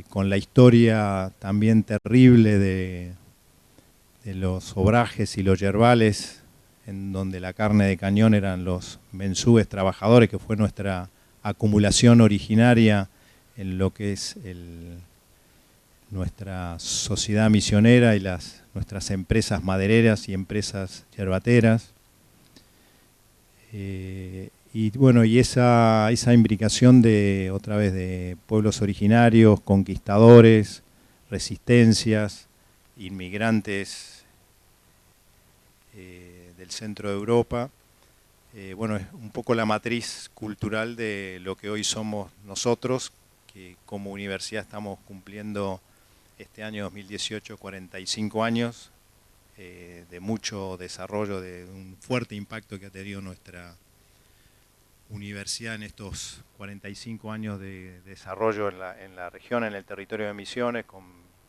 con la historia también terrible de los obrajes y los yerbales, en donde la carne de cañón eran los mensúes trabajadores, que fue nuestra acumulación originaria en lo que es nuestra sociedad misionera y nuestras empresas madereras y empresas yerbateras. Y bueno, y esa imbricación de, otra vez, de pueblos originarios, conquistadores, resistencias, inmigrantes del centro de Europa, bueno, es un poco la matriz cultural de lo que hoy somos nosotros, que como universidad estamos cumpliendo este año 2018 45 años de mucho desarrollo, de un fuerte impacto que ha tenido nuestra universidad en estos 45 años de desarrollo en la región, en el territorio de Misiones, con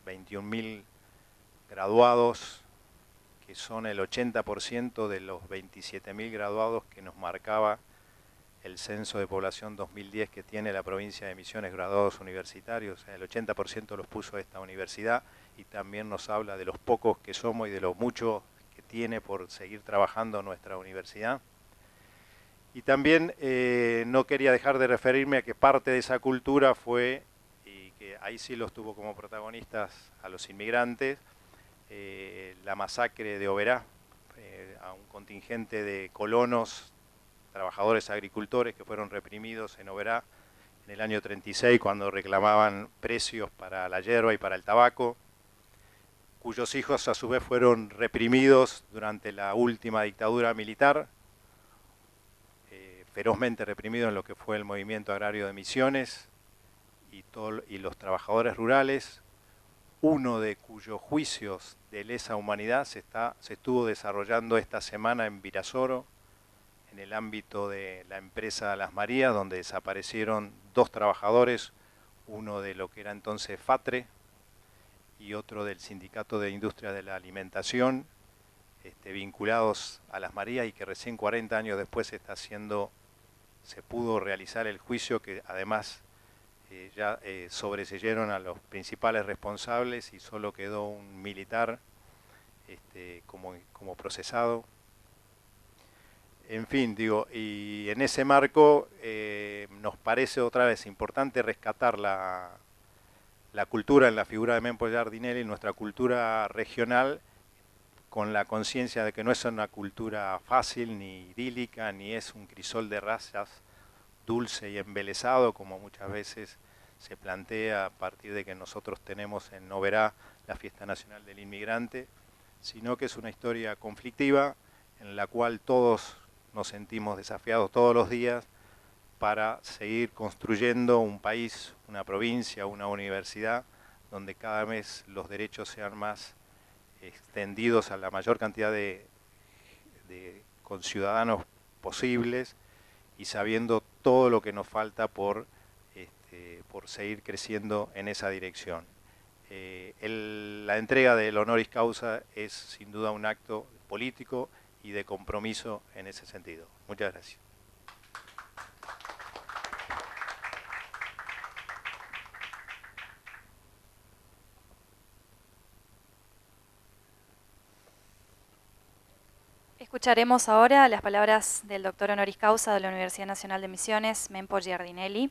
21.000 graduados, que son el 80% de los 27.000 graduados que nos marcaba el censo de población 2010 que tiene la provincia de Misiones, graduados universitarios. El 80% los puso esta universidad, y también nos habla de los pocos que somos y de lo mucho que tiene por seguir trabajando nuestra universidad. Y también no quería dejar de referirme a que parte de esa cultura fue, y que ahí sí los tuvo como protagonistas a los inmigrantes, la masacre de Oberá, a un contingente de colonos, trabajadores agricultores que fueron reprimidos en Oberá en el año 36 cuando reclamaban precios para la hierba y para el tabaco, cuyos hijos a su vez fueron reprimidos durante la última dictadura militar, ferozmente reprimidos en lo que fue el movimiento agrario de Misiones y los trabajadores rurales, uno de cuyos juicios de lesa humanidad se estuvo desarrollando esta semana en Virasoro, en el ámbito de la empresa Las Marías, donde desaparecieron 2 trabajadores, uno de lo que era entonces FATRE y otro del Sindicato de Industria de la Alimentación, vinculados a Las Marías, y que recién 40 años después se pudo realizar el juicio, que además ya sobreseyeron a los principales responsables y solo quedó un militar como procesado. En fin, digo, y en ese marco nos parece otra vez importante rescatar la cultura en la figura de Mempo Giardinelli, nuestra cultura regional, con la conciencia de que no es una cultura fácil, ni idílica, ni es un crisol de razas dulce y embelesado, como muchas veces se plantea a partir de que nosotros tenemos en Oberá la Fiesta Nacional del Inmigrante, sino que es una historia conflictiva en la cual todos nos sentimos desafiados todos los días para seguir construyendo un país, una provincia, una universidad, donde cada vez los derechos sean más extendidos a la mayor cantidad de conciudadanos posibles, y sabiendo todo lo que nos falta por seguir creciendo en esa dirección. La entrega del honoris causa es sin duda un acto político y de compromiso en ese sentido. Muchas gracias. Escucharemos ahora las palabras del doctor honoris causa de la Universidad Nacional de Misiones, Mempo Giardinelli.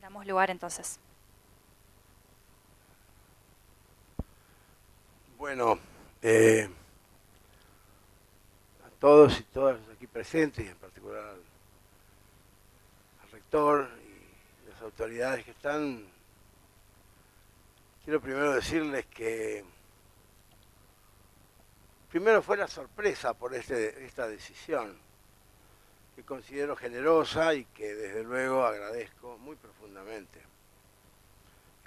Damos lugar entonces. Bueno, a todos y todas los aquí presentes, y en particular al rector y las autoridades que están, quiero primero decirles que primero fue la sorpresa por esta decisión, que considero generosa y que desde luego agradezco muy profundamente,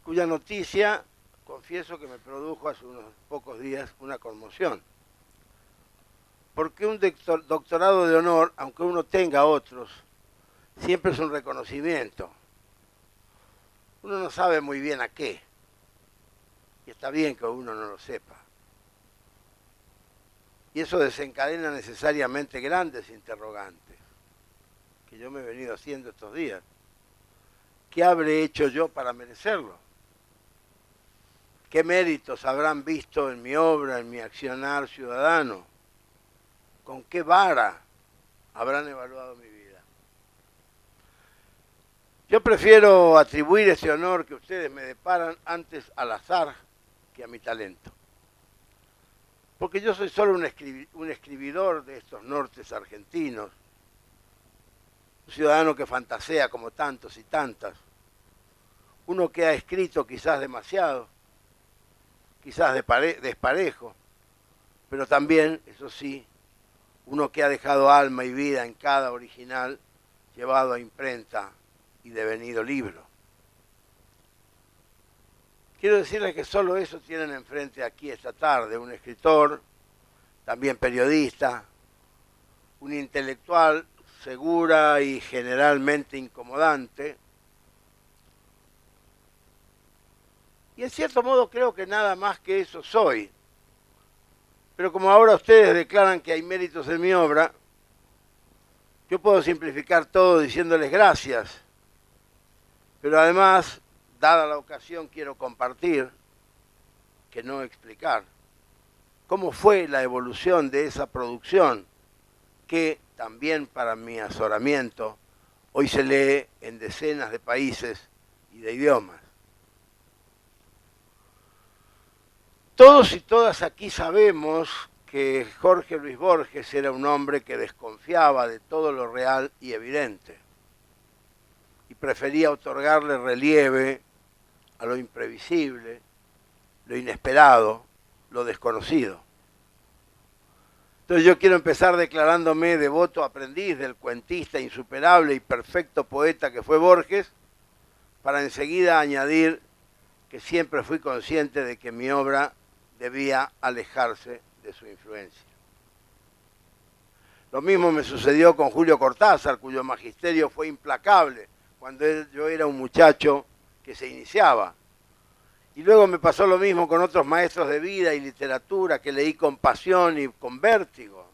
cuya noticia confieso que me produjo hace unos pocos días una conmoción. Porque un doctorado de honor, aunque uno tenga otros, siempre es un reconocimiento. Uno no sabe muy bien a qué, y está bien que uno no lo sepa. Y eso desencadena necesariamente grandes interrogantes, que yo me he venido haciendo estos días. ¿qué habré hecho yo para merecerlo? ¿Qué méritos habrán visto en mi obra, en mi accionar ciudadano? ¿Con qué vara habrán evaluado mi vida? Yo prefiero atribuir ese honor que ustedes me deparan antes al azar que a mi talento. Porque yo soy solo un escribidor de estos nortes argentinos, un ciudadano que fantasea como tantos y tantas, uno que ha escrito quizás demasiado, quizás desparejo, pero también, eso sí, uno que ha dejado alma y vida en cada original llevado a imprenta y devenido libro. Quiero decirles que solo eso tienen enfrente aquí esta tarde, un escritor, también periodista, un intelectual segura y generalmente incomodante, y en cierto modo creo que nada más que eso soy. Pero como ahora ustedes declaran que hay méritos en mi obra, yo puedo simplificar todo diciéndoles gracias. Pero además, dada la ocasión, quiero compartir, que no explicar, cómo fue la evolución de esa producción que, también para mi azoramiento, hoy se lee en decenas de países y de idiomas. Todos y todas aquí sabemos que Jorge Luis Borges era un hombre que desconfiaba de todo lo real y evidente y prefería otorgarle relieve a lo imprevisible, lo inesperado, lo desconocido. Entonces yo quiero empezar declarándome devoto aprendiz del cuentista insuperable y perfecto poeta que fue Borges, para enseguida añadir que siempre fui consciente de que mi obra debía alejarse de su influencia. Lo mismo me sucedió con Julio Cortázar, cuyo magisterio fue implacable cuando yo era un muchacho que se iniciaba. Y luego me pasó lo mismo con otros maestros de vida y literatura que leí con pasión y con vértigo.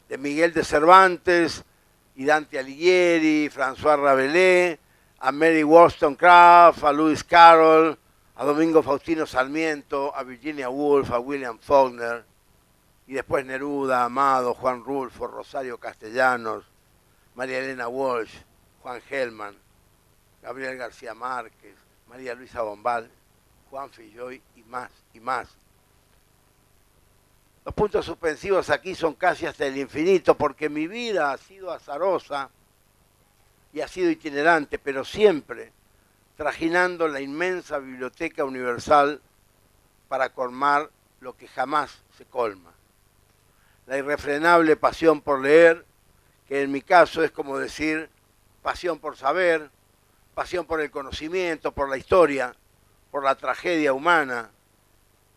De Miguel de Cervantes y Dante Alighieri, François Rabelais, a Mary Wollstonecraft, a Lewis Carroll, a Domingo Faustino Sarmiento, a Virginia Woolf, a William Faulkner, y después Neruda, Amado, Juan Rulfo, Rosario Castellanos, María Elena Walsh, Juan Gelman, Gabriel García Márquez, María Luisa Bombal, Juan Filloy y más y más. Los puntos suspensivos aquí son casi hasta el infinito, porque mi vida ha sido azarosa y ha sido itinerante, pero siempre trajinando la inmensa biblioteca universal para colmar lo que jamás se colma. La irrefrenable pasión por leer, que en mi caso es como decir pasión por saber, pasión por el conocimiento, por la historia, por la tragedia humana,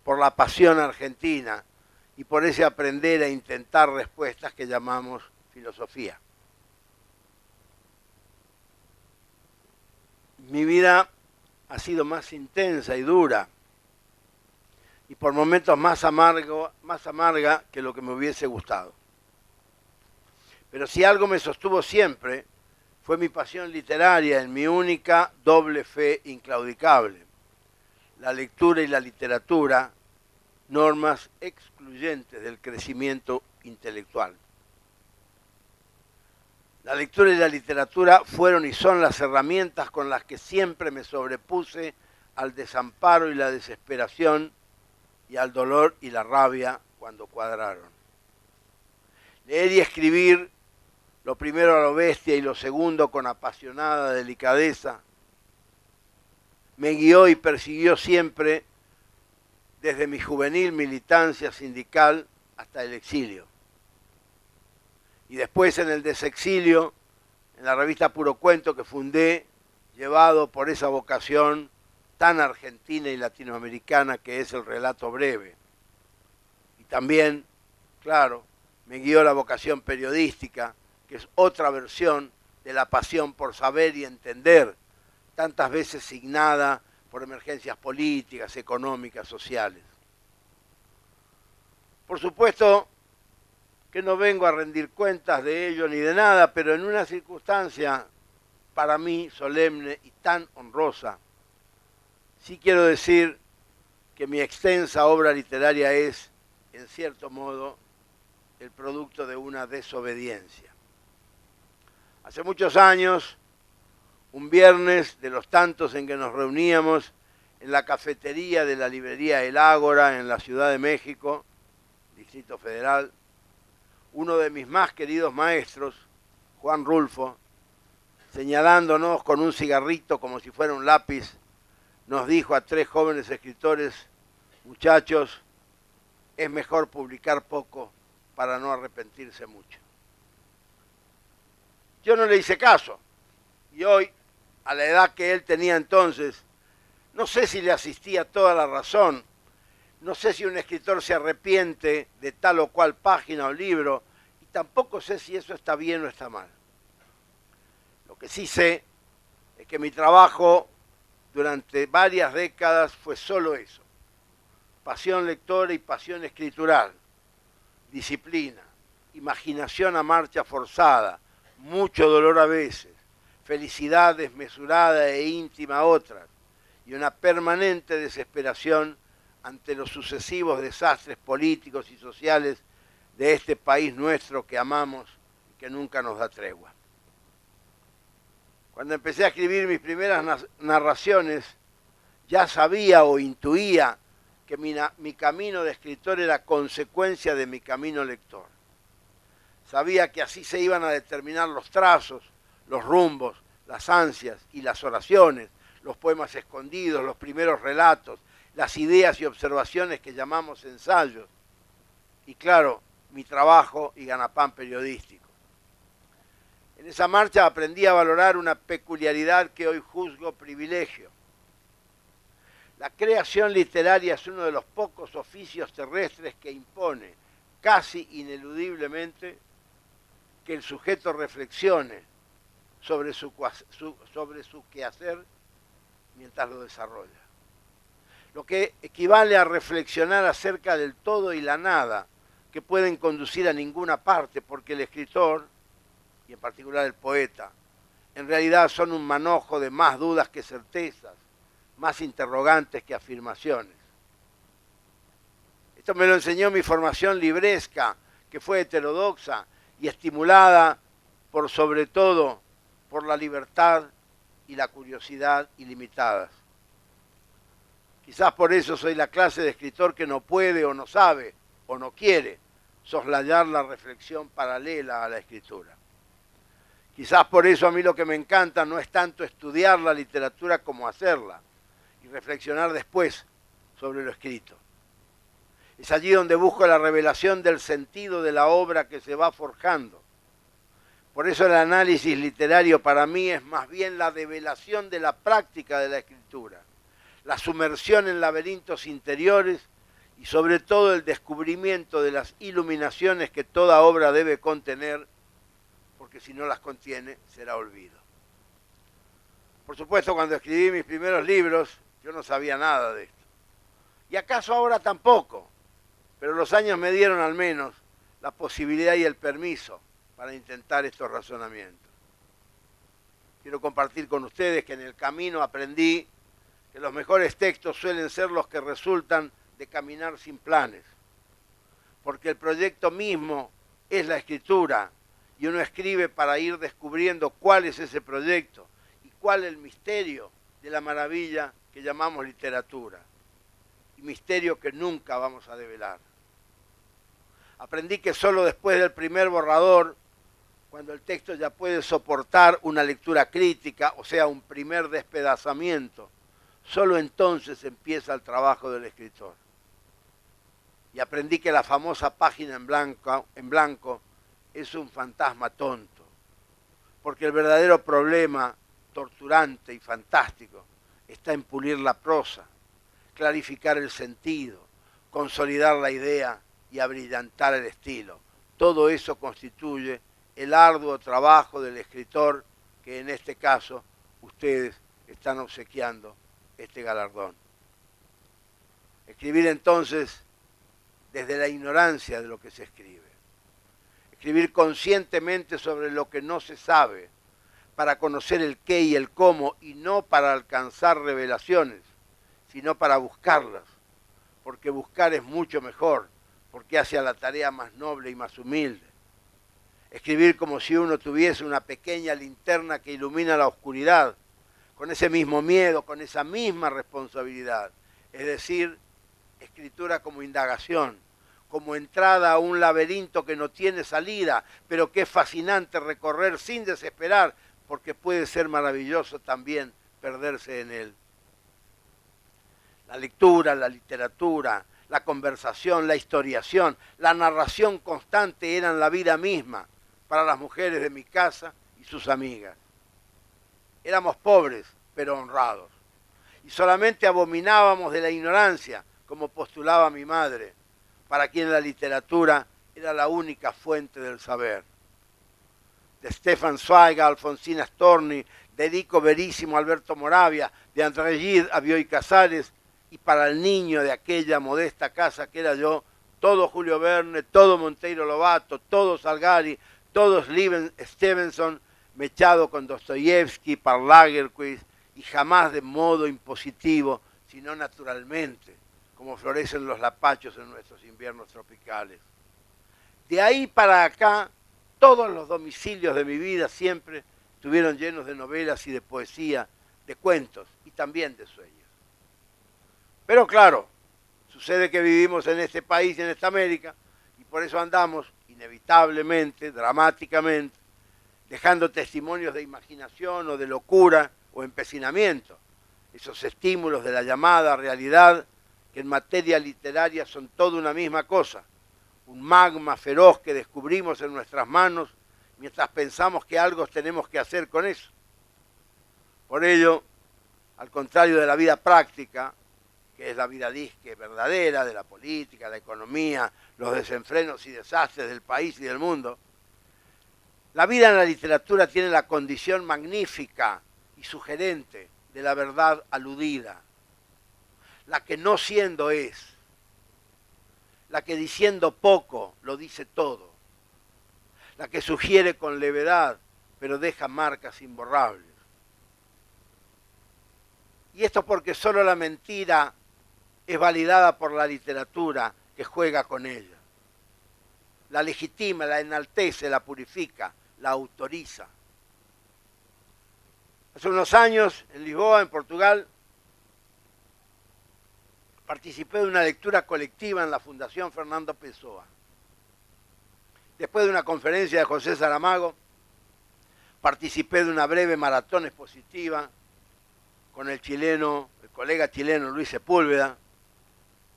por la pasión argentina y por ese aprender a intentar respuestas que llamamos filosofía. Mi vida ha sido más intensa y dura y por momentos más amarga que lo que me hubiese gustado. Pero si algo me sostuvo siempre fue mi pasión literaria en mi única doble fe inclaudicable. La lectura y la literatura, normas excluyentes del crecimiento intelectual. La lectura y la literatura fueron y son las herramientas con las que siempre me sobrepuse al desamparo y la desesperación y al dolor y la rabia cuando cuadraron. Leer y escribir, lo primero a lo bestia y lo segundo con apasionada delicadeza, me guió y persiguió siempre desde mi juvenil militancia sindical hasta el exilio. Y después en el desexilio, en la revista Puro Cuento que fundé, llevado por esa vocación tan argentina y latinoamericana que es el relato breve. Y también, claro, me guió la vocación periodística, que es otra versión de la pasión por saber y entender, tantas veces signada por emergencias políticas, económicas, sociales. Por supuesto que no vengo a rendir cuentas de ello ni de nada, pero en una circunstancia para mí solemne y tan honrosa, sí quiero decir que mi extensa obra literaria es, en cierto modo, el producto de una desobediencia. Hace muchos años, un viernes de los tantos en que nos reuníamos en la cafetería de la librería El Ágora en la Ciudad de México, Distrito Federal, uno de mis más queridos maestros, Juan Rulfo, señalándonos con un cigarrito como si fuera un lápiz, nos dijo a 3 jóvenes escritores: muchachos, es mejor publicar poco para no arrepentirse mucho. Yo no le hice caso, y hoy, a la edad que él tenía entonces, no sé si le asistía toda la razón, no sé si un escritor se arrepiente de tal o cual página o libro, y tampoco sé si eso está bien o está mal. Lo que sí sé es que mi trabajo durante varias décadas fue solo eso: pasión lectora y pasión escritural, disciplina, imaginación a marcha forzada, mucho dolor a veces, felicidad desmesurada e íntima a otras, y una permanente desesperación ante los sucesivos desastres políticos y sociales de este país nuestro que amamos y que nunca nos da tregua. Cuando empecé a escribir mis primeras narraciones, ya sabía o intuía que mi camino de escritor era consecuencia de mi camino lector. Sabía que así se iban a determinar los trazos, los rumbos, las ansias y las oraciones, los poemas escondidos, los primeros relatos, las ideas y observaciones que llamamos ensayos, y claro, mi trabajo y ganapán periodístico. En esa marcha aprendí a valorar una peculiaridad que hoy juzgo privilegio. La creación literaria es uno de los pocos oficios terrestres que impone, casi ineludiblemente, que el sujeto reflexione sobre su quehacer mientras lo desarrolla. Lo que equivale a reflexionar acerca del todo y la nada, que pueden conducir a ninguna parte, porque el escritor, y en particular el poeta, en realidad son un manojo de más dudas que certezas, más interrogantes que afirmaciones. Esto me lo enseñó mi formación libresca, que fue heterodoxa y estimulada por, sobre todo, por la libertad y la curiosidad ilimitadas. Quizás por eso soy la clase de escritor que no puede o no sabe o no quiere soslayar la reflexión paralela a la escritura. Quizás por eso a mí lo que me encanta no es tanto estudiar la literatura como hacerla y reflexionar después sobre lo escrito. Es allí donde busco la revelación del sentido de la obra que se va forjando. Por eso el análisis literario para mí es más bien la develación de la práctica de la escritura, la sumersión en laberintos interiores y sobre todo el descubrimiento de las iluminaciones que toda obra debe contener, porque si no las contiene será olvido. Por supuesto, cuando escribí mis primeros libros yo no sabía nada de esto. Y acaso ahora tampoco, pero los años me dieron al menos la posibilidad y el permiso para intentar estos razonamientos. Quiero compartir con ustedes que en el camino aprendí que los mejores textos suelen ser los que resultan de caminar sin planes, porque el proyecto mismo es la escritura y uno escribe para ir descubriendo cuál es ese proyecto y cuál el misterio de la maravilla que llamamos literatura, y misterio que nunca vamos a develar. Aprendí que solo después del primer borrador, cuando el texto ya puede soportar una lectura crítica, o sea, un primer despedazamiento, solo entonces empieza el trabajo del escritor. Y aprendí que la famosa página en blanco es un fantasma tonto, porque el verdadero problema torturante y fantástico está en pulir la prosa, clarificar el sentido, consolidar la idea y abrillantar el estilo. Todo eso constituye el arduo trabajo del escritor que en este caso ustedes están obsequiando este galardón. Escribir entonces desde la ignorancia de lo que se escribe. Escribir conscientemente sobre lo que no se sabe, para conocer el qué y el cómo, y no para alcanzar revelaciones, sino para buscarlas, porque buscar es mucho mejor, porque hace a la tarea más noble y más humilde. Escribir como si uno tuviese una pequeña linterna que ilumina la oscuridad, con ese mismo miedo, con esa misma responsabilidad. Es decir, escritura como indagación, como entrada a un laberinto que no tiene salida, pero que es fascinante recorrer sin desesperar, porque puede ser maravilloso también perderse en él. La lectura, la literatura, la conversación, la historiación, la narración constante eran la vida misma para las mujeres de mi casa y sus amigas. Éramos pobres, pero honrados. Y solamente abominábamos de la ignorancia, como postulaba mi madre, para quien la literatura era la única fuente del saber. De Stefan Zweig a Alfonsina Storni, de Enrico Veríssimo a Alberto Moravia, de André Gide a Bioy Casares, y para el niño de aquella modesta casa que era yo, todo Julio Verne, todo Monteiro Lobato, todo Salgari, todo Stevenson, mechado con Dostoyevsky, Parlagerquist, y jamás de modo impositivo, sino naturalmente, como florecen los lapachos en nuestros inviernos tropicales. De ahí para acá, todos los domicilios de mi vida siempre estuvieron llenos de novelas y de poesía, de cuentos y también de sueños. Pero claro, sucede que vivimos en este país y en esta América, y por eso andamos, inevitablemente, dramáticamente, dejando testimonios de imaginación o de locura o empecinamiento, esos estímulos de la llamada realidad que en materia literaria son toda una misma cosa, un magma feroz que descubrimos en nuestras manos mientras pensamos que algo tenemos que hacer con eso. Por ello, al contrario de la vida práctica, que es la vida disque verdadera, de la política, la economía, los desenfrenos y desastres del país y del mundo, la vida en la literatura tiene la condición magnífica y sugerente de la verdad aludida, la que no siendo es, la que diciendo poco lo dice todo, la que sugiere con levedad pero deja marcas imborrables. Y esto porque solo la mentira es validada por la literatura que juega con ella. La legitima, la enaltece, la purifica, la autoriza. Hace unos años, en Lisboa, en Portugal, participé de una lectura colectiva en la Fundación Fernando Pessoa. Después de una conferencia de José Saramago, participé de una breve maratón expositiva con el colega chileno Luis Sepúlveda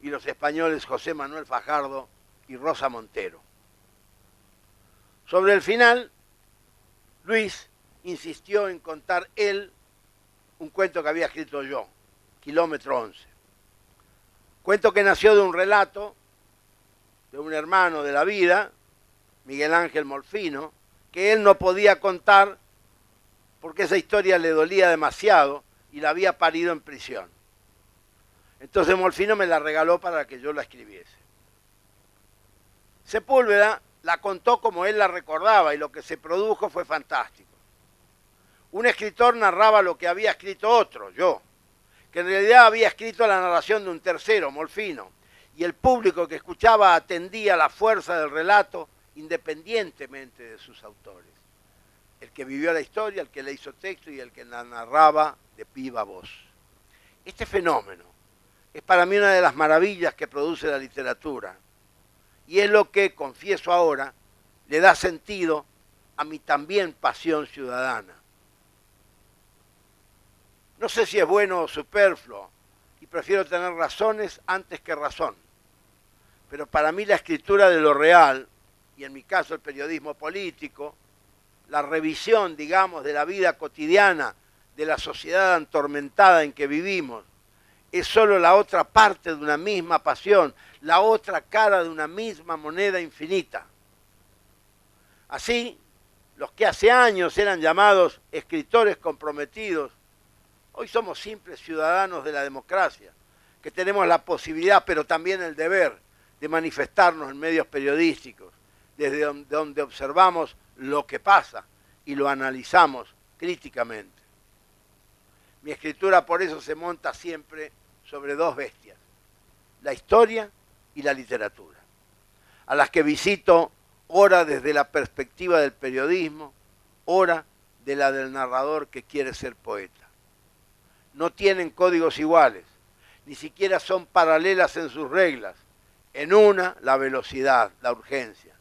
y los españoles José Manuel Fajardo y Rosa Montero. Sobre el final, Luis insistió en contar él un cuento que había escrito yo, Kilómetro 11. Cuento que nació de un relato de un hermano de la vida, Miguel Ángel Molfino, que él no podía contar porque esa historia le dolía demasiado y la había parido en prisión. Entonces Molfino me la regaló para que yo la escribiese. Sepúlveda la contó como él la recordaba y lo que se produjo fue fantástico. Un escritor narraba lo que había escrito otro, yo, que en realidad había escrito la narración de un tercero, Molfino, y el público que escuchaba atendía la fuerza del relato independientemente de sus autores. El que vivió la historia, el que le hizo texto y el que la narraba de viva voz. Este fenómeno es para mí una de las maravillas que produce la literatura y es lo que, confieso ahora, le da sentido a mi también pasión ciudadana. No sé si es bueno o superfluo y prefiero tener razones antes que razón, pero para mí la escritura de lo real, y en mi caso el periodismo político, la revisión, digamos, de la vida cotidiana de la sociedad atormentada en que vivimos, es solo la otra parte de una misma pasión, la otra cara de una misma moneda infinita. Así, los que hace años eran llamados escritores comprometidos, hoy somos simples ciudadanos de la democracia, que tenemos la posibilidad, pero también el deber, de manifestarnos en medios periodísticos, desde donde observamos lo que pasa y lo analizamos críticamente. Mi escritura por eso se monta siempre sobre dos bestias, la historia y la literatura, a las que visito ora desde la perspectiva del periodismo, ora de la del narrador que quiere ser poeta. No tienen códigos iguales, ni siquiera son paralelas en sus reglas. En una, la velocidad, la urgencia.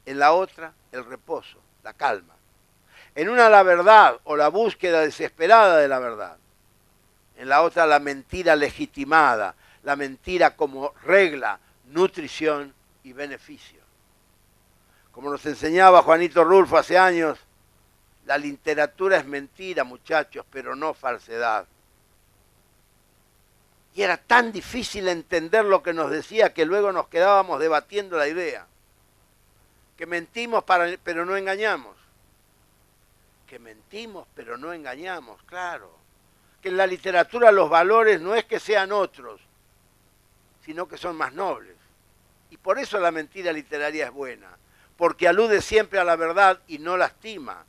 En la otra, el reposo, la calma. En una, la verdad o la búsqueda desesperada de la verdad. En la otra, la mentira legitimada, la mentira como regla, nutrición y beneficio. Como nos enseñaba Juanito Rulfo hace años, la literatura es mentira, muchachos, pero no falsedad. Y era tan difícil entender lo que nos decía que luego nos quedábamos debatiendo la idea. Que mentimos pero no engañamos. Que mentimos pero no engañamos, claro. Que en la literatura los valores no es que sean otros, sino que son más nobles. Y por eso la mentira literaria es buena, porque alude siempre a la verdad y no lastima.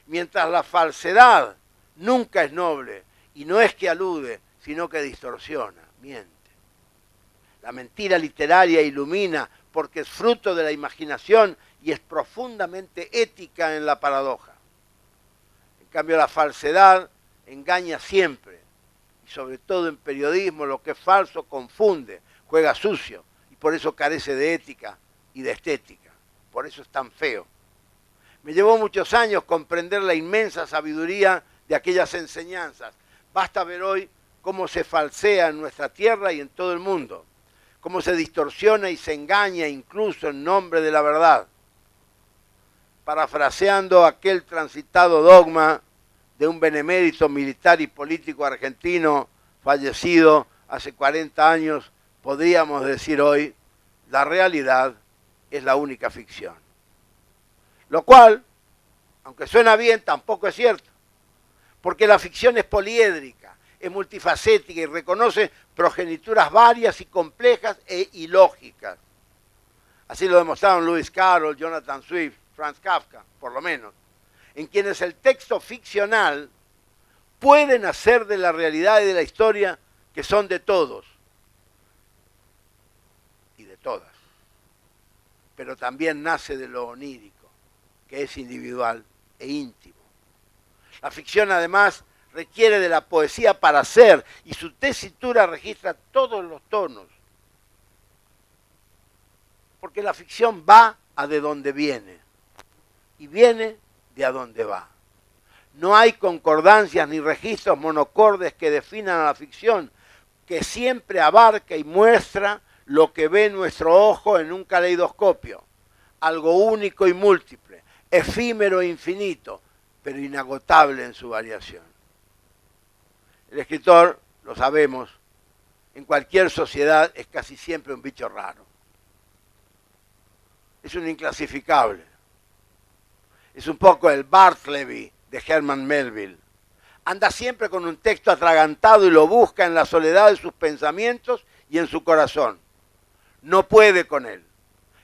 Mientras la falsedad nunca es noble, y no es que alude, sino que distorsiona, miente. La mentira literaria ilumina porque es fruto de la imaginación y es profundamente ética en la paradoja. En cambio, la falsedad engaña siempre, y sobre todo en periodismo lo que es falso confunde, juega sucio, y por eso carece de ética y de estética. Por eso es tan feo. Me llevó muchos años comprender la inmensa sabiduría de aquellas enseñanzas. Basta ver hoy cómo se falsea en nuestra tierra y en todo el mundo, cómo se distorsiona y se engaña incluso en nombre de la verdad. Parafraseando aquel transitado dogma de un benemérito militar y político argentino fallecido hace 40 años, podríamos decir hoy, la realidad es la única ficción. Lo cual, aunque suena bien, tampoco es cierto, porque la ficción es poliédrica, es multifacética y reconoce progenituras varias y complejas e ilógicas. Así lo demostraron Lewis Carroll, Jonathan Swift, Franz Kafka, por lo menos, en quienes el texto ficcional puede nacer de la realidad y de la historia que son de todos y de todas, pero también nace de lo onírico, que es individual e íntimo. La ficción, además, requiere de la poesía para ser, y su tesitura registra todos los tonos. Porque la ficción va a de donde viene, y viene de a donde va. No hay concordancias ni registros monocordes que definan a la ficción, que siempre abarca y muestra lo que ve nuestro ojo en un caleidoscopio, algo único y múltiple, efímero e infinito, pero inagotable en su variación. El escritor, lo sabemos, en cualquier sociedad es casi siempre un bicho raro. Es un inclasificable. Es un poco el Bartleby de Herman Melville. Anda siempre con un texto atragantado y lo busca en la soledad de sus pensamientos y en su corazón. No puede con él.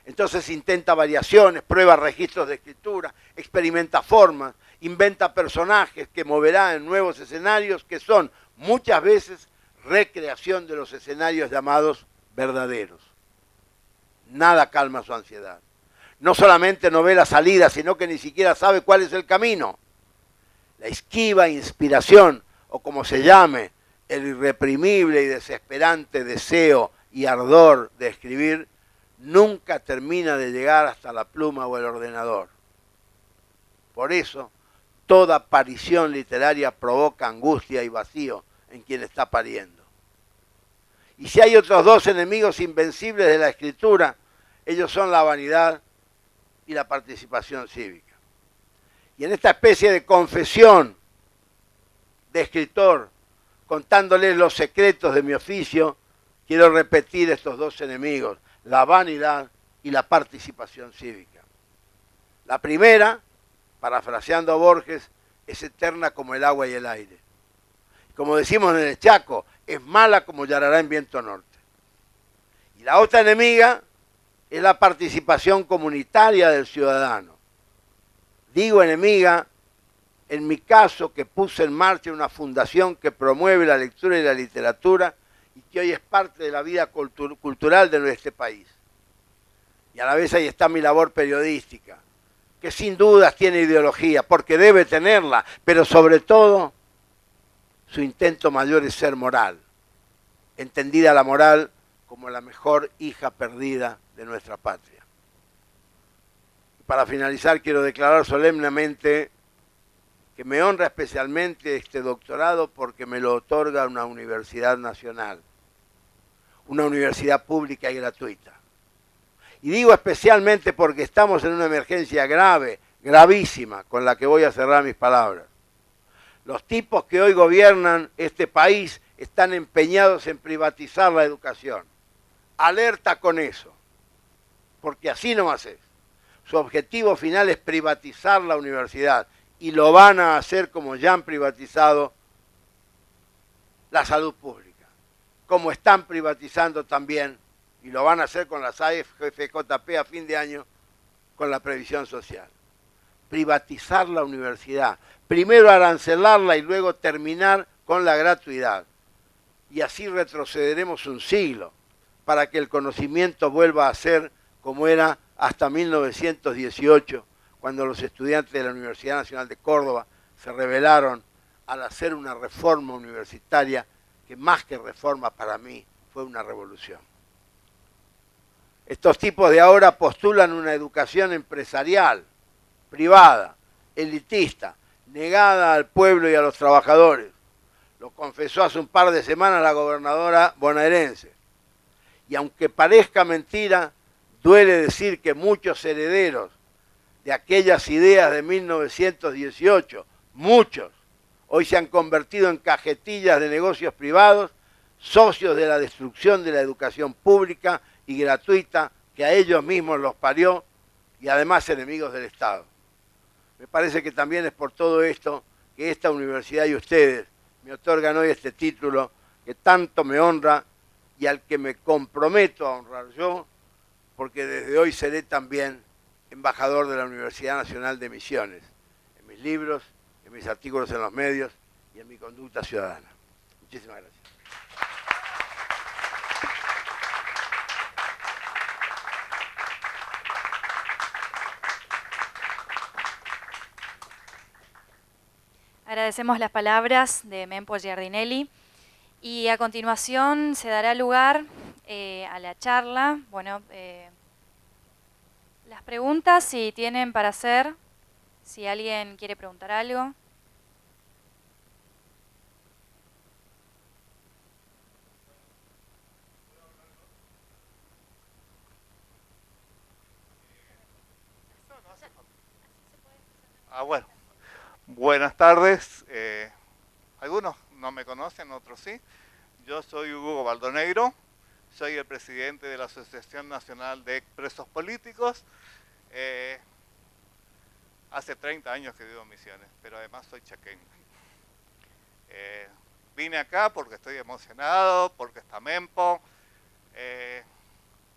Entonces intenta variaciones, prueba registros de escritura, experimenta formas, inventa personajes que moverá en nuevos escenarios que son muchas veces recreación de los escenarios llamados verdaderos. Nada calma su ansiedad. No solamente no ve la salida, sino que ni siquiera sabe cuál es el camino. La esquiva inspiración, o como se llame, el irreprimible y desesperante deseo y ardor de escribir, nunca termina de llegar hasta la pluma o el ordenador. Por eso, toda aparición literaria provoca angustia y vacío en quien está pariendo. Y si hay otros dos enemigos invencibles de la escritura, ellos son la vanidad y la participación cívica. Y en esta especie de confesión de escritor, contándoles los secretos de mi oficio, quiero repetir estos dos enemigos, la vanidad y la participación cívica. La primera, parafraseando a Borges, es eterna como el agua y el aire. Como decimos en el Chaco, es mala como Yarará en viento norte. Y la otra enemiga es la participación comunitaria del ciudadano. Digo enemiga En mi caso, que puse en marcha una fundación que promueve la lectura y la literatura y que hoy es parte de la vida cultural de nuestro país. Y a la vez ahí está mi labor periodística, que sin dudas tiene ideología, porque debe tenerla, pero sobre todo su intento mayor es ser moral, entendida la moral como la mejor hija perdida de nuestra patria. Para finalizar, quiero declarar solemnemente que me honra especialmente este doctorado porque me lo otorga una universidad nacional, una universidad pública y gratuita. Y digo especialmente porque estamos en una emergencia grave, gravísima, con la que voy a cerrar mis palabras. Los tipos que hoy gobiernan este país están empeñados en privatizar la educación. Alerta con eso, porque así nomás es. Su objetivo final es privatizar la universidad y lo van a hacer como ya han privatizado la salud pública, como están privatizando también, y lo van a hacer con las AFJP a fin de año, con la previsión social. Privatizar la universidad, primero arancelarla y luego terminar con la gratuidad. Y así retrocederemos un siglo para que el conocimiento vuelva a ser como era hasta 1918, cuando los estudiantes de la Universidad Nacional de Córdoba se rebelaron al hacer una reforma universitaria que más que reforma para mí fue una revolución. Estos tipos de ahora postulan una educación empresarial, privada, elitista, negada al pueblo y a los trabajadores. Lo confesó hace un par de semanas la gobernadora bonaerense. Y aunque parezca mentira, duele decir que muchos herederos de aquellas ideas de 1918, muchos, hoy se han convertido en cajetillas de negocios privados, socios de la destrucción de la educación pública y gratuita que a ellos mismos los parió y además enemigos del Estado. Me parece que también es por todo esto que esta universidad y ustedes me otorgan hoy este título que tanto me honra y al que me comprometo a honrar yo, porque desde hoy seré también embajador de la Universidad Nacional de Misiones, en mis libros, en mis artículos en los medios y en mi conducta ciudadana. Muchísimas gracias. Agradecemos las palabras de Mempo Giardinelli y a continuación se dará lugar a la charla. Bueno, las preguntas si tienen para hacer, si alguien quiere preguntar algo. Bueno, buenas tardes. Algunos no me conocen, otros sí. Yo soy Hugo Baldoneiro, soy el presidente de la Asociación Nacional de Presos Políticos. Hace 30 años que vivo en Misiones, pero además soy chaqueño. Vine acá porque estoy emocionado, porque está Mempo,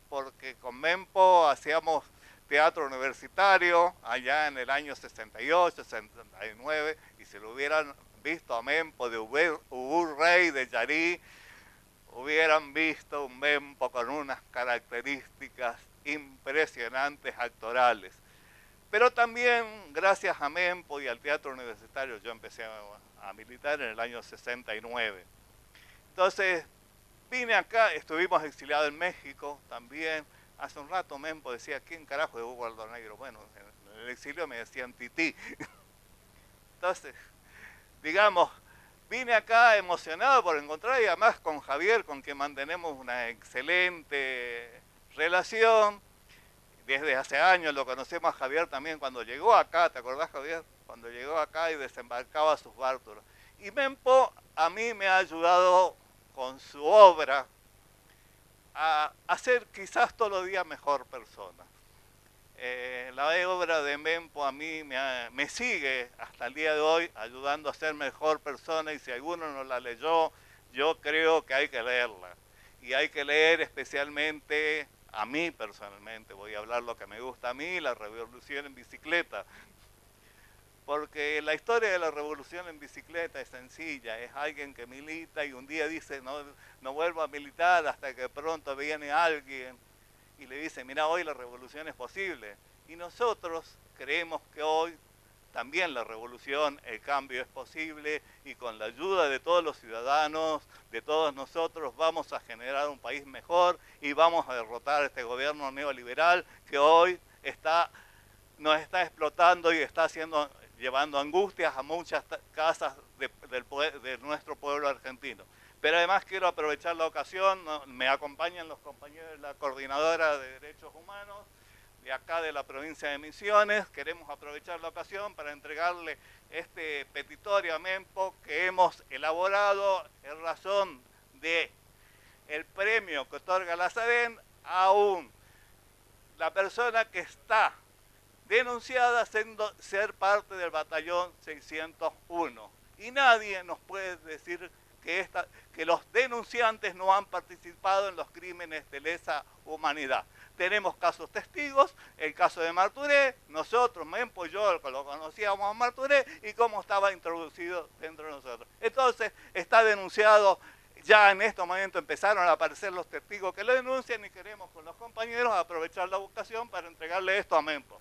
porque con Mempo hacíamos teatro universitario allá en el año 68, 69, y si lo hubieran visto a Mempo de Ubur Rey, de Yarí, hubieran visto un Mempo con unas características impresionantes actorales. Pero también, gracias a Mempo y al teatro universitario, yo empecé a militar en el año 69. Entonces, vine acá, estuvimos exiliados en México también. Hace un rato Mempo decía, ¿quién carajo es Hugo Baldoneiro? Bueno, en el exilio me decían Tití. Entonces, digamos, vine acá emocionado por encontrar, y además con Javier, con quien mantenemos una excelente relación. Desde hace años lo conocemos a Javier también cuando llegó acá, ¿te acordás, Javier? Cuando llegó acá y desembarcaba sus bártulos. Y Mempo a mí me ha ayudado con su obra a ser quizás todos los días mejor persona. La obra de Mempo a mí me sigue hasta el día de hoy ayudando a ser mejor persona, y si alguno no la leyó, yo creo que hay que leerla. Y hay que leer especialmente, a mí personalmente, voy a hablar lo que me gusta a mí, La Revolución en Bicicleta. porque la historia de la revolución en bicicleta es sencilla, es alguien que milita y un día dice no vuelvo a militar hasta que pronto viene alguien y le dice, mira, hoy la revolución es posible. Y nosotros creemos que hoy también la revolución, el cambio es posible y con la ayuda de todos los ciudadanos, de todos nosotros, vamos a generar un país mejor y vamos a derrotar a este gobierno neoliberal que hoy nos está explotando y está llevando angustias a muchas casas de nuestro pueblo argentino. Pero además quiero aprovechar la ocasión, me acompañan los compañeros de la Coordinadora de Derechos Humanos, de acá de la provincia de Misiones. Queremos aprovechar la ocasión para entregarle este petitorio a MEMPO que hemos elaborado en razón de el premio que otorga la SADEN a la persona que está denunciada ser parte del batallón 601. Y nadie nos puede decir que los denunciantes no han participado en los crímenes de lesa humanidad. Tenemos casos testigos, el caso de Marturé, nosotros, Mempo y yo lo conocíamos a Marturé y cómo estaba introducido dentro de nosotros. Entonces, está denunciado, ya en este momento empezaron a aparecer los testigos que lo denuncian y queremos con los compañeros aprovechar la ocasión para entregarle esto a Mempo.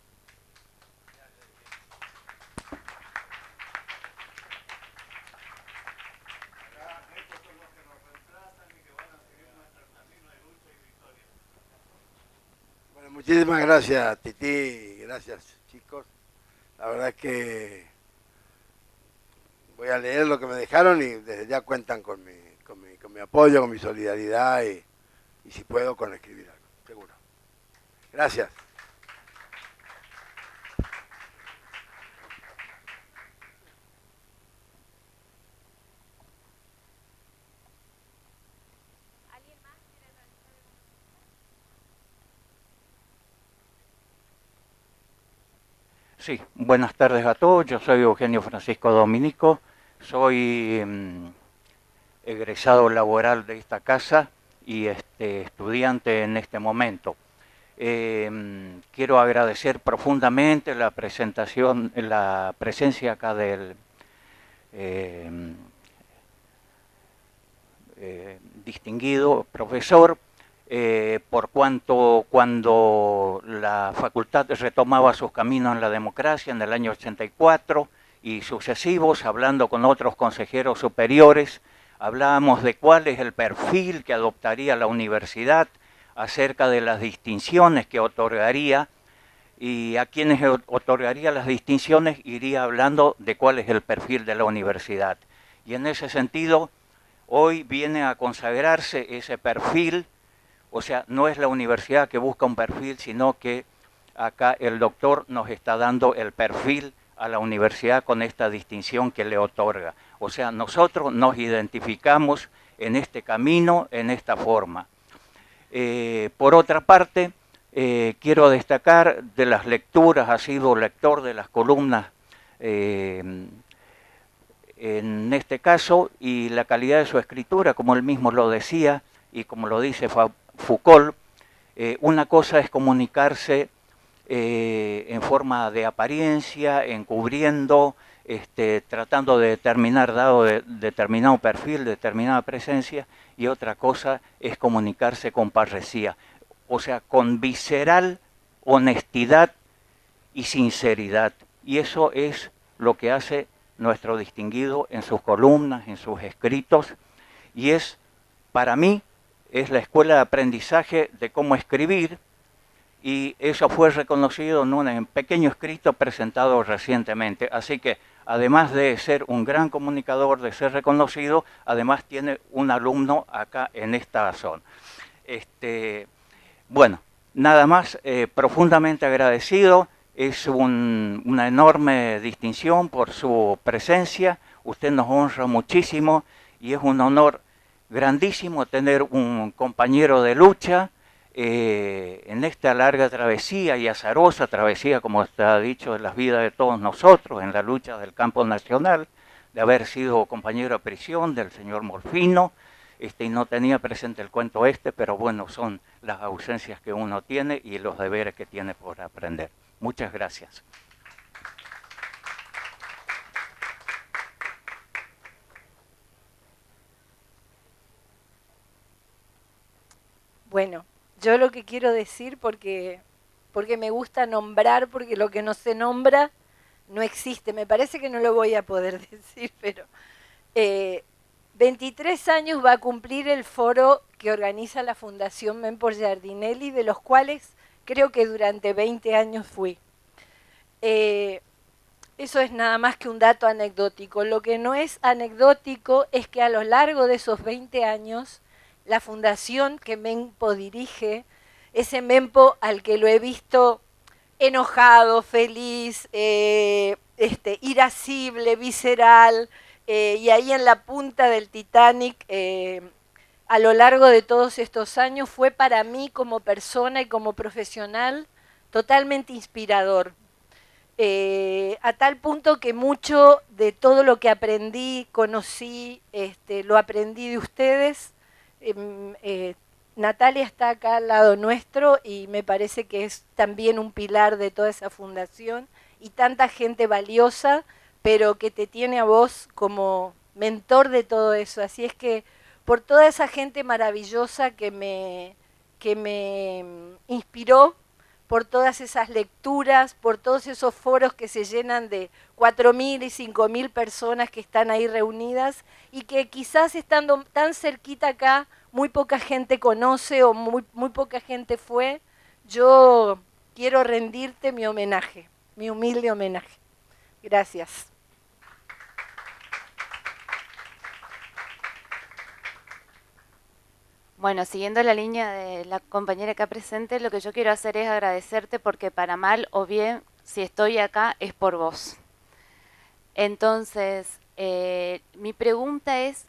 Muchísimas gracias, Tití, gracias, chicos. La verdad es que voy a leer lo que me dejaron y desde ya cuentan con mi apoyo, con mi solidaridad y si puedo, con escribir algo, seguro. Gracias. Sí, buenas tardes a todos. Yo soy Eugenio Francisco Dominico, soy egresado laboral de esta casa y estudiante en este momento. Quiero agradecer profundamente la presencia acá del distinguido profesor, por cuanto cuando la facultad retomaba sus caminos en la democracia en el año 84 y sucesivos, hablando con otros consejeros superiores, hablábamos de cuál es el perfil que adoptaría la universidad acerca de las distinciones que otorgaría, y a quienes otorgaría las distinciones iría hablando de cuál es el perfil de la universidad. Y en ese sentido, hoy viene a consagrarse ese perfil. O sea, no es la universidad que busca un perfil, sino que acá el doctor nos está dando el perfil a la universidad con esta distinción que le otorga. O sea, nosotros nos identificamos en este camino, en esta forma. Por otra parte, quiero destacar de las lecturas, ha sido lector de las columnas en este caso, y la calidad de su escritura, como él mismo lo decía, y como lo dice Foucault, una cosa es comunicarse en forma de apariencia, encubriendo, tratando de dado determinado perfil, determinada presencia, y otra cosa es comunicarse con parresía, o sea, con visceral honestidad y sinceridad. Y eso es lo que hace nuestro distinguido en sus columnas, en sus escritos, y es, para mí, es la escuela de aprendizaje de cómo escribir, y eso fue reconocido en un pequeño escrito presentado recientemente. Así que, además de ser un gran comunicador, de ser reconocido, además tiene un alumno acá en esta zona. Bueno, nada más, profundamente agradecido. Es una enorme distinción por su presencia. Usted nos honra muchísimo y es un honor grandísimo tener un compañero de lucha en esta larga travesía y azarosa travesía, como está dicho, de las vidas de todos nosotros, en la lucha del campo nacional, de haber sido compañero de prisión del señor Morfino, y no tenía presente el cuento pero bueno, son las ausencias que uno tiene y los deberes que tiene por aprender. Muchas gracias. Bueno, yo lo que quiero decir, porque me gusta nombrar, porque lo que no se nombra no existe. Me parece que no lo voy a poder decir, pero 23 años va a cumplir el foro que organiza la Fundación Mempo Giardinelli, de los cuales creo que durante 20 años fui. Eso es nada más que un dato anecdótico. Lo que no es anecdótico es que a lo largo de esos 20 años, la fundación que Mempo dirige, ese Mempo al que lo he visto enojado, feliz, irascible, visceral, y ahí en la punta del Titanic, a lo largo de todos estos años, fue para mí como persona y como profesional totalmente inspirador. A tal punto que mucho de todo lo que aprendí, conocí, lo aprendí de ustedes. Natalia está acá al lado nuestro y me parece que es también un pilar de toda esa fundación y tanta gente valiosa, pero que te tiene a vos como mentor de todo eso. Así es que por toda esa gente maravillosa que me inspiró, por todas esas lecturas, por todos esos foros que se llenan de 4.000 y 5.000 personas que están ahí reunidas y que quizás estando tan cerquita acá, muy poca gente conoce o muy poca gente fue. Yo quiero rendirte mi homenaje, mi humilde homenaje. Gracias. Bueno, siguiendo la línea de la compañera acá presente, lo que yo quiero hacer es agradecerte porque para mal o bien, si estoy acá es por vos. Entonces, mi pregunta es,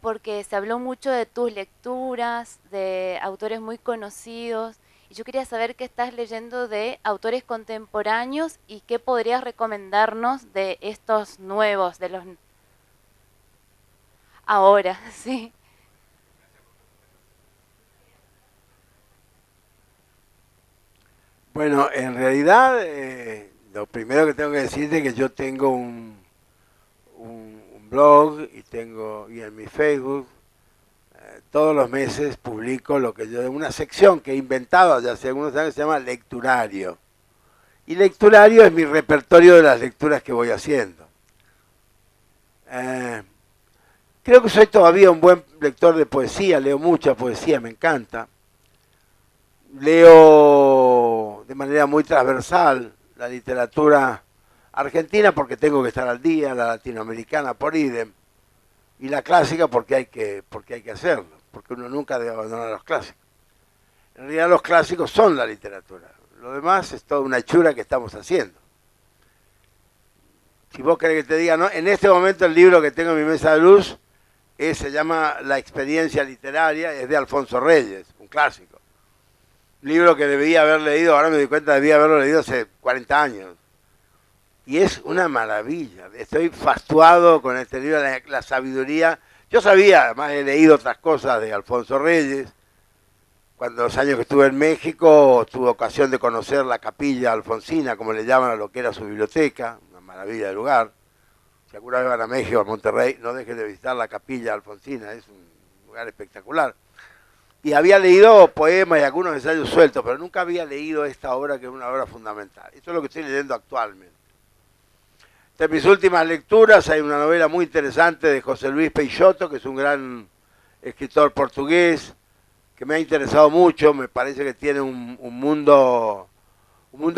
porque se habló mucho de tus lecturas, de autores muy conocidos, y yo quería saber qué estás leyendo de autores contemporáneos y qué podrías recomendarnos de estos nuevos, de los... Ahora, sí. Bueno, en realidad, lo primero que tengo que decirte es que yo tengo un blog y en mi Facebook todos los meses publico una sección que he inventado ya hace algunos años que se llama Lecturario. Y Lecturario es mi repertorio de las lecturas que voy haciendo. Creo que soy todavía un buen lector de poesía, leo mucha poesía, me encanta. Leo de manera muy transversal la literatura argentina porque tengo que estar al día, la latinoamericana por idem, y la clásica porque hay que hacerlo, porque uno nunca debe abandonar a los clásicos. En realidad los clásicos son la literatura, lo demás es toda una hechura que estamos haciendo. Si vos querés que te diga, ¿no? En este momento el libro que tengo en mi mesa de luz se llama La experiencia literaria, es de Alfonso Reyes, un clásico. Libro que debía haber leído, ahora me doy cuenta, debía haberlo leído hace 40 años. Y es una maravilla. Estoy fastuado con este libro, la sabiduría. Yo sabía, además he leído otras cosas de Alfonso Reyes. Cuando los años que estuve en México, tuve ocasión de conocer la capilla alfonsina, como le llaman a lo que era su biblioteca. Una maravilla de lugar. Si alguna vez van a México, a Monterrey, no dejen de visitar la capilla alfonsina. Es un lugar espectacular. Y había leído poemas y algunos ensayos sueltos, pero nunca había leído esta obra que es una obra fundamental. Esto es lo que estoy leyendo actualmente. De mis últimas lecturas hay una novela muy interesante de José Luis Peixoto, que es un gran escritor portugués, que me ha interesado mucho. Me parece que tiene un mundo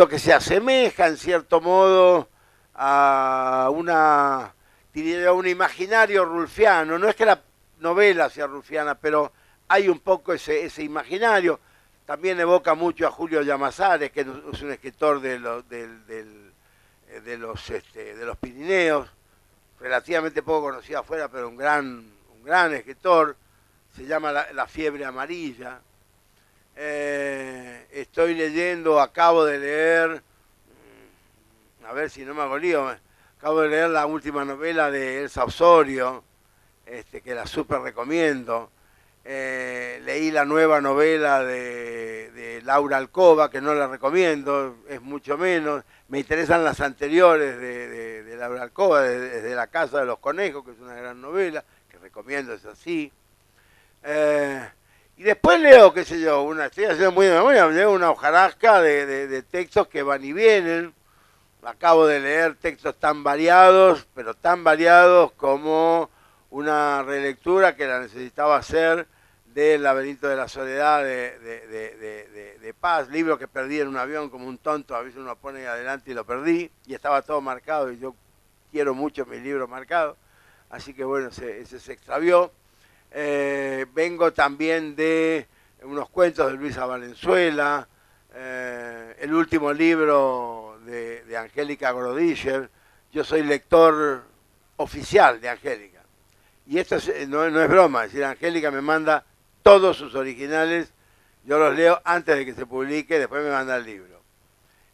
que se asemeja en cierto modo a un imaginario rulfiano. No es que la novela sea rulfiana, pero hay un poco ese imaginario. También evoca mucho a Julio Llamazares, que es un escritor de los Pirineos, relativamente poco conocido afuera, pero un gran escritor. Se llama La fiebre amarilla. Estoy leyendo, acabo de leer, a ver si no me hago lío, acabo de leer la última novela de Elsa Osorio, que la súper recomiendo. Leí la nueva novela de Laura Alcoba, que no la recomiendo, es mucho menos. Me interesan las anteriores de Laura Alcoba, desde La casa de los conejos, que es una gran novela, que recomiendo, es así. Y después leo, qué sé yo, estoy haciendo muy de memoria, leo una hojarasca de textos que van y vienen. Acabo de leer textos tan variados, pero tan variados como una relectura que la necesitaba hacer del Laberinto de la Soledad de Paz, libro que perdí en un avión como un tonto, a veces uno pone adelante y lo perdí, y estaba todo marcado, y yo quiero mucho mis libros marcados, así que bueno, ese se extravió. Vengo también de unos cuentos de Luisa Valenzuela, el último libro de Angélica Grodischer. Yo soy lector oficial de Angélica. Y esto no es broma, es decir, Angélica me manda todos sus originales, yo los leo antes de que se publique, después me manda el libro.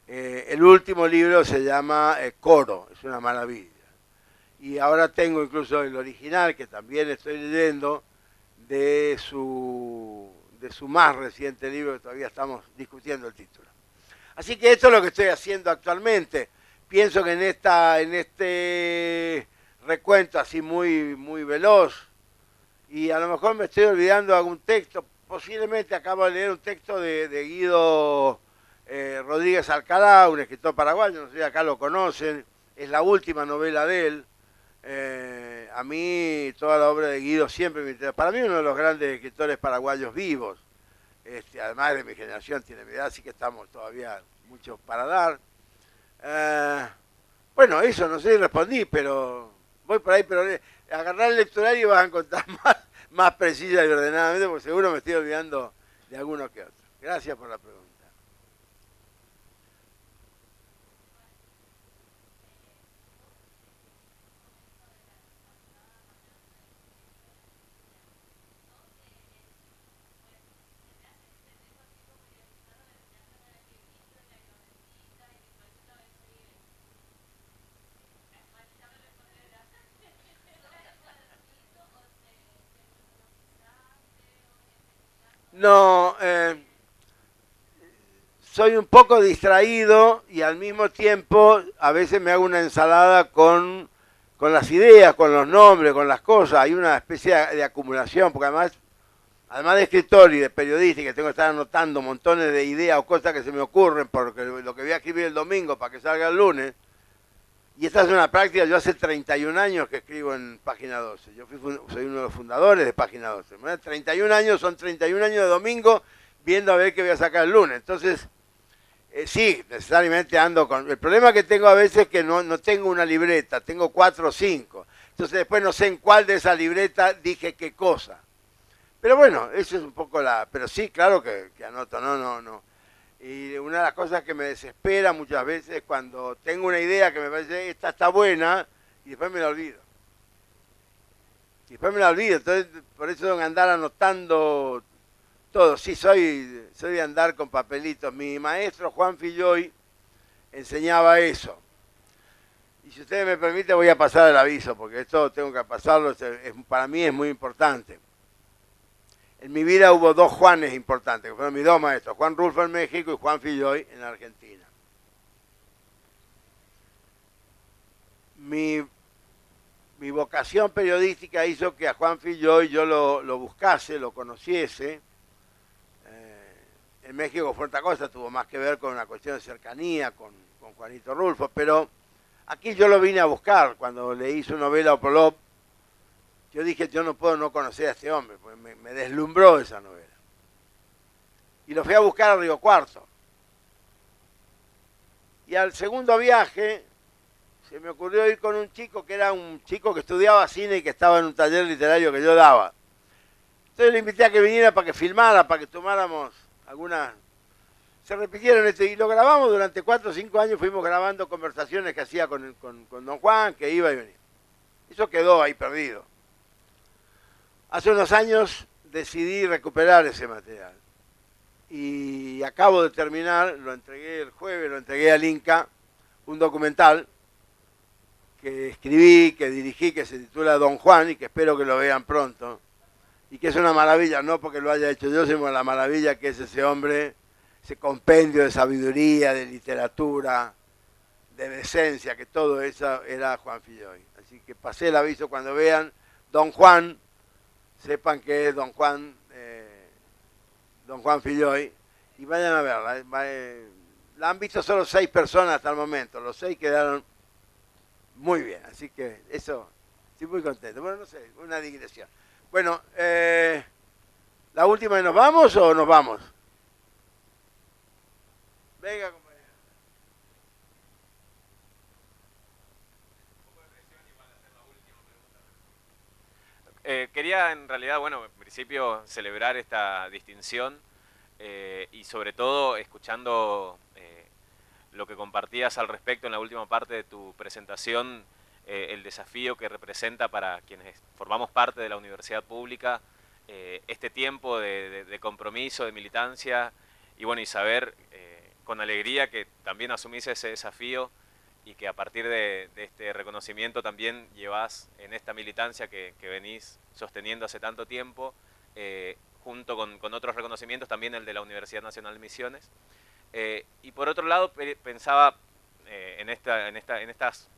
El último libro se llama Coro, es una maravilla. Y ahora tengo incluso el original, que también estoy leyendo, de su más reciente libro, que todavía estamos discutiendo el título. Así que esto es lo que estoy haciendo actualmente. Pienso que en este recuento así muy veloz, y a lo mejor me estoy olvidando de algún texto, posiblemente acabo de leer un texto de Guido Rodríguez Alcalá, un escritor paraguayo, no sé si acá lo conocen, es la última novela de él. A mí toda la obra de Guido siempre me interesa. Para mí uno de los grandes escritores paraguayos vivos, además de mi generación, tiene mi edad, así que estamos todavía muchos para dar. Bueno, eso no sé si respondí, pero voy por ahí, pero agarrar el lectorario y vas a encontrar más precisa y ordenadamente, porque seguro me estoy olvidando de alguno que otro. Gracias por la pregunta. No, soy un poco distraído y al mismo tiempo a veces me hago una ensalada con las ideas, con los nombres, con las cosas. Hay una especie de acumulación, porque además de escritor y de periodista, que tengo que estar anotando montones de ideas o cosas que se me ocurren, porque lo que voy a escribir el domingo para que salga el lunes. Y esta es una práctica, yo hace 31 años que escribo en Página 12. Yo soy uno de los fundadores de Página 12. 31 años, son 31 años de domingo viendo a ver qué voy a sacar el lunes. Entonces, sí, necesariamente ando con... El problema que tengo a veces es que no tengo una libreta, tengo 4 o 5. Entonces después no sé en cuál de esa libreta dije qué cosa. Pero bueno, eso es un poco Pero sí, claro que anoto, no. Y una de las cosas que me desespera muchas veces es cuando tengo una idea que me parece, esta está buena, y después me la olvido. Entonces por eso tengo que andar anotando todo. Sí, soy de andar con papelitos. Mi maestro Juan Filloy enseñaba eso. Y si ustedes me permiten voy a pasar el aviso, porque esto tengo que pasarlo, para mí es muy importante. En mi vida hubo 2 Juanes importantes, que fueron mis 2 maestros, Juan Rulfo en México y Juan Filloy en Argentina. Mi vocación periodística hizo que a Juan Filloy yo lo buscase, lo conociese. En México fue otra cosa, tuvo más que ver con una cuestión de cercanía con Juanito Rulfo, pero aquí yo lo vine a buscar cuando leí su novela Opolop. Yo dije, yo no puedo no conocer a este hombre, porque me deslumbró esa novela. Y lo fui a buscar a Río Cuarto. Y al segundo viaje se me ocurrió ir con un chico que era un chico que estudiaba cine y que estaba en un taller literario que yo daba. Entonces le invité a que viniera para que filmara, para que tomáramos algunas... Se repitieron esto y lo grabamos durante 4 o 5 años, fuimos grabando conversaciones que hacía con don Juan, que iba y venía. Eso quedó ahí perdido. Hace unos años decidí recuperar ese material y acabo de terminar, lo entregué el jueves, lo entregué al Inca, un documental que escribí, que dirigí, que se titula Don Juan y que espero que lo vean pronto y que es una maravilla, no porque lo haya hecho yo, sino la maravilla que es ese hombre, ese compendio de sabiduría, de literatura, de decencia, que todo eso era Juan Filloy. Así que pasé el aviso cuando vean Don Juan, sepan que es Don Juan don Juan Filloy, y vayan a verla. La han visto solo 6 personas hasta el momento, los 6 quedaron muy bien, así que eso, estoy muy contento. Bueno, no sé, una digresión. Bueno, ¿la última y nos vamos o nos vamos? Venga, compañero. Quería en realidad, bueno, en principio celebrar esta distinción y sobre todo escuchando lo que compartías al respecto en la última parte de tu presentación, el desafío que representa para quienes formamos parte de la universidad pública este tiempo de compromiso, de militancia y bueno, y saber con alegría que también asumís ese desafío y que a partir de este reconocimiento también llevás en esta militancia que venís sosteniendo hace tanto tiempo, junto con otros reconocimientos, también el de la Universidad Nacional de Misiones. Y por otro lado, pensaba en estas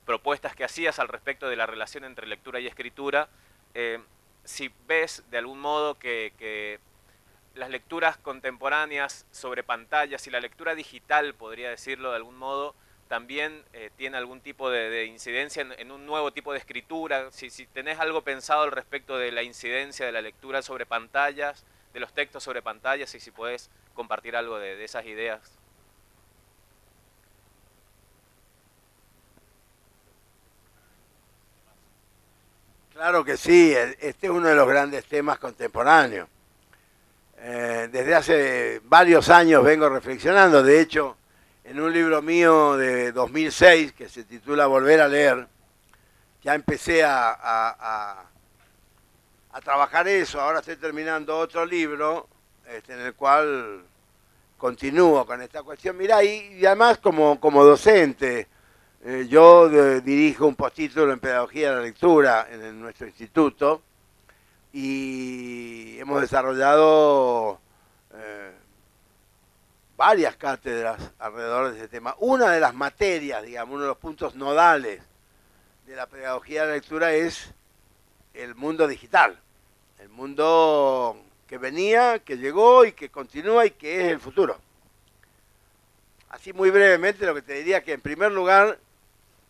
propuestas que hacías al respecto de la relación entre lectura y escritura, si ves de algún modo que las lecturas contemporáneas sobre pantallas y la lectura digital, podría decirlo de algún modo, también tiene algún tipo de incidencia en un nuevo tipo de escritura. Si tenés algo pensado al respecto de la incidencia de la lectura sobre pantallas, de los textos sobre pantallas, y si podés compartir algo de esas ideas. Claro que sí, este es uno de los grandes temas contemporáneos. Desde hace varios años vengo reflexionando, de hecho, en un libro mío de 2006 que se titula Volver a leer, ya empecé a trabajar eso. Ahora estoy terminando otro libro en el cual continúo con esta cuestión. Mirá, y además como docente, yo dirijo un postítulo en Pedagogía de la Lectura en nuestro instituto y hemos desarrollado varias cátedras alrededor de ese tema. Una de las materias, digamos, uno de los puntos nodales de la pedagogía de la lectura es el mundo digital, el mundo que venía, que llegó y que continúa y que es el futuro. Así muy brevemente lo que te diría que en primer lugar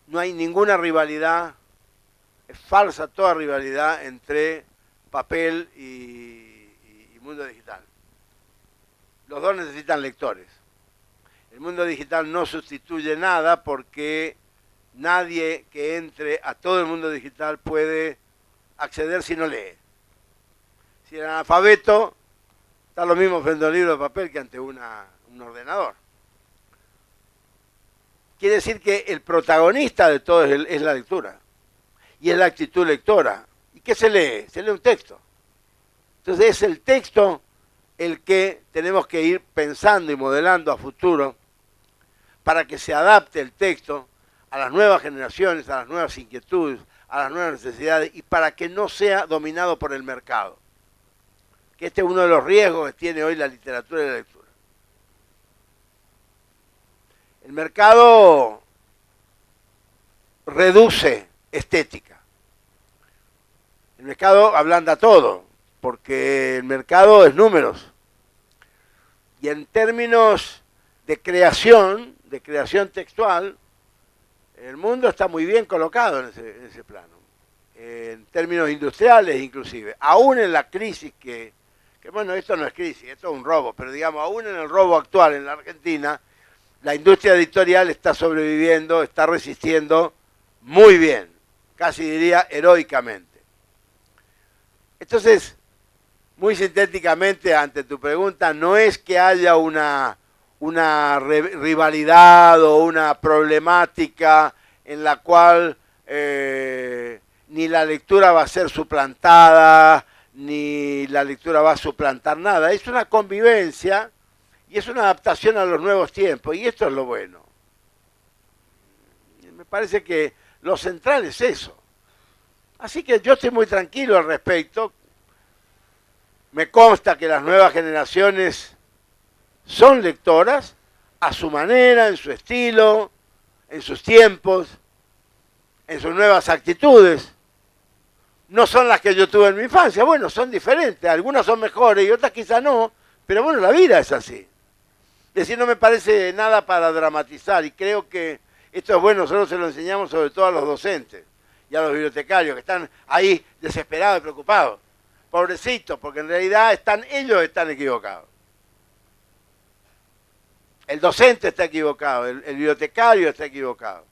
no hay ninguna rivalidad, es falsa toda rivalidad entre papel y mundo digital. Los dos necesitan lectores. El mundo digital no sustituye nada porque nadie que entre a todo el mundo digital puede acceder si no lee. Si el analfabeto está lo mismo frente a un libro de papel que ante un ordenador. Quiere decir que el protagonista de todo es la lectura y es la actitud lectora. ¿Y qué se lee? Se lee un texto. Entonces es el texto el que tenemos que ir pensando y modelando a futuro para que se adapte el texto a las nuevas generaciones, a las nuevas inquietudes, a las nuevas necesidades y para que no sea dominado por el mercado. Que este es uno de los riesgos que tiene hoy la literatura y la lectura. El mercado reduce estética. El mercado ablanda todo, porque el mercado es números. Y en términos de creación textual, el mundo está muy bien colocado en ese plano. En términos industriales inclusive, aún en la crisis que bueno, esto no es crisis, esto es un robo, pero digamos, aún en el robo actual en la Argentina, la industria editorial está sobreviviendo, está resistiendo muy bien, casi diría heroicamente. Entonces, muy sintéticamente ante tu pregunta, no es que haya una rivalidad o una problemática en la cual ni la lectura va a ser suplantada, ni la lectura va a suplantar nada. Es una convivencia y es una adaptación a los nuevos tiempos, y esto es lo bueno. Me parece que lo central es eso. Así que yo estoy muy tranquilo al respecto. Me consta que las nuevas generaciones son lectoras a su manera, en su estilo, en sus tiempos, en sus nuevas actitudes. No son las que yo tuve en mi infancia, bueno, son diferentes, algunas son mejores y otras quizás no, Pero bueno, la vida es así. Es decir, no me parece nada para dramatizar y creo que esto es bueno, nosotros se lo enseñamos sobre todo a los docentes y a los bibliotecarios que están ahí desesperados y preocupados. Pobrecitos, porque en realidad ellos están equivocados. El docente está equivocado, el bibliotecario está equivocado.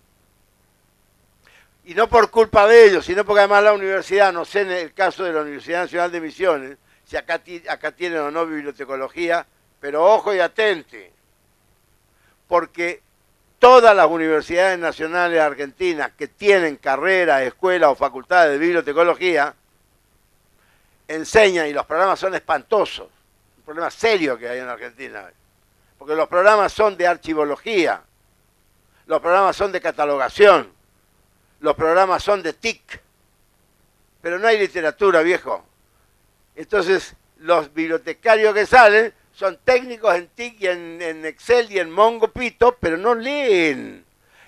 Y no por culpa de ellos, sino porque además la universidad, no sé en el caso de la Universidad Nacional de Misiones, si acá tienen o no bibliotecología, pero ojo y atente, porque todas las universidades nacionales argentinas que tienen carreras, escuelas o facultades de bibliotecología, enseñan, y los programas son espantosos, un problema serio que hay en Argentina, porque los programas son de archivología, los programas son de catalogación, los programas son de TIC, pero no hay literatura, viejo. Entonces, los bibliotecarios que salen son técnicos en TIC y en Excel y en Mongo Pito, pero no leen.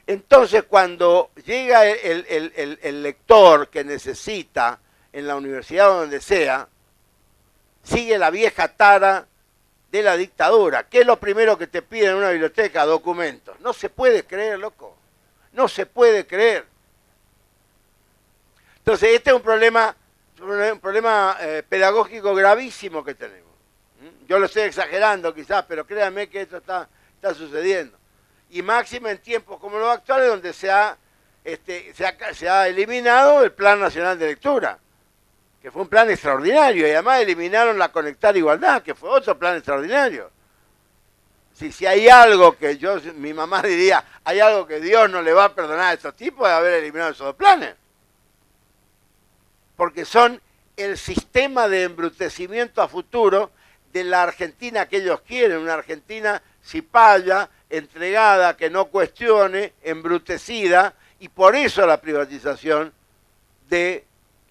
Entonces, cuando llega el lector que necesita en la universidad o donde sea, sigue la vieja tara de la dictadura. ¿Qué es lo primero que te piden en una biblioteca? Documentos. No se puede creer, loco. No se puede creer. Entonces, este es un problema pedagógico gravísimo que tenemos. Yo lo estoy exagerando quizás, pero créanme que esto está sucediendo. Y máxima en tiempos como los actuales, donde se ha eliminado el Plan Nacional de Lectura, que fue un plan extraordinario, y además eliminaron la Conectar Igualdad, que fue otro plan extraordinario. Si hay algo que mi mamá diría, hay algo que Dios no le va a perdonar a estos tipos de haber eliminado esos dos planes. Porque son el sistema de embrutecimiento a futuro de la Argentina que ellos quieren, una Argentina cipaya, entregada, que no cuestione, embrutecida, y por eso la privatización de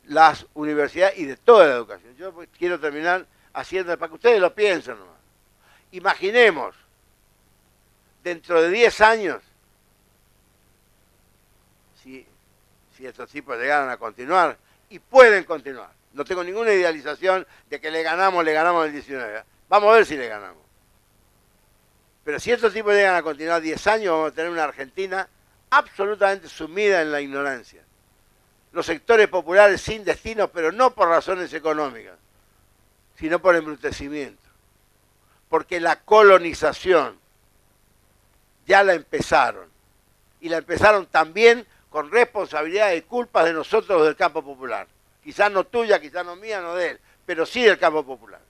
las universidades y de toda la educación. Yo quiero terminar haciendo, para que ustedes lo piensen nomás. Imaginemos, dentro de 10 años, si estos tipos llegaran a continuar, y pueden continuar. No tengo ninguna idealización de que le ganamos el 19. Vamos a ver si le ganamos. Pero si estos tipos llegan a continuar 10 años, vamos a tener una Argentina absolutamente sumida en la ignorancia. Los sectores populares sin destino, pero no por razones económicas, sino por embrutecimiento. Porque la colonización ya la empezaron. Y la empezaron también con responsabilidad y culpas de nosotros del campo popular. Quizás no tuya, quizás no mía, no de él, pero sí del campo popular.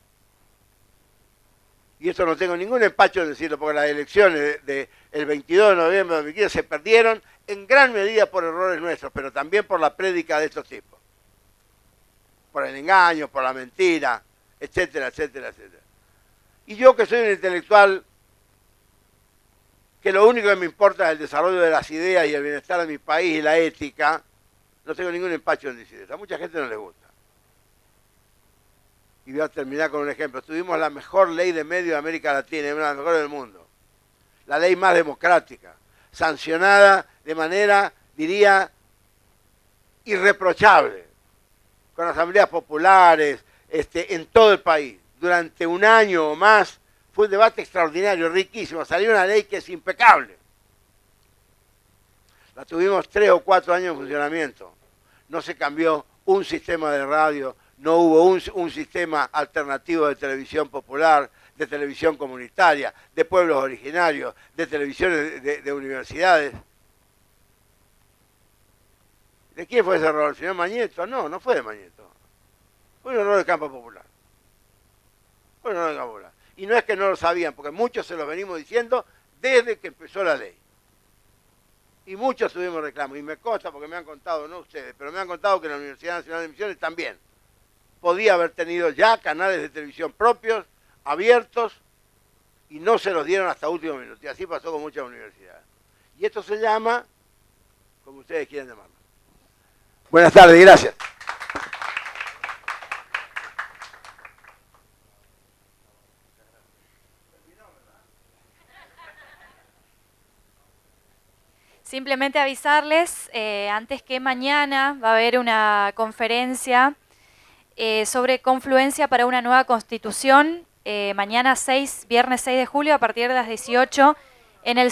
Y esto no tengo ningún empacho en decirlo, porque las elecciones del 22 de noviembre de 2015 se perdieron en gran medida por errores nuestros, pero también por la prédica de estos tipos. Por el engaño, por la mentira, etcétera, etcétera, etcétera. Y yo, que soy un intelectual que lo único que me importa es el desarrollo de las ideas y el bienestar de mi país y la ética, no tengo ningún empacho en decir eso. A mucha gente no le gusta. Y voy a terminar con un ejemplo. Tuvimos la mejor ley de medios de América Latina, una de las mejores del mundo. La ley más democrática, sancionada de manera, diría, irreprochable, con asambleas populares en todo el país. Durante un año o más fue un debate extraordinario, riquísimo. Salió una ley que es impecable. La tuvimos 3 o 4 años en funcionamiento. No se cambió un sistema de radio, no hubo un sistema alternativo de televisión popular, de televisión comunitaria, de pueblos originarios, de televisiones de universidades. ¿De quién fue ese error? ¿El señor Mañeto? No, no fue de Mañeto. Fue un error del campo popular. Fue un error del campo popular. Y no es que no lo sabían, porque muchos se los venimos diciendo desde que empezó la ley. Y muchos tuvimos reclamos, y me consta porque me han contado, no ustedes, pero me han contado que la Universidad Nacional de Misiones también podía haber tenido ya canales de televisión propios, abiertos, y no se los dieron hasta último minuto. Y así pasó con muchas universidades. Y esto se llama, como ustedes quieran llamarlo. Buenas tardes, gracias. Simplemente avisarles, antes que mañana va a haber una conferencia sobre confluencia para una nueva constitución mañana viernes 6 de julio, a partir de las 18, en el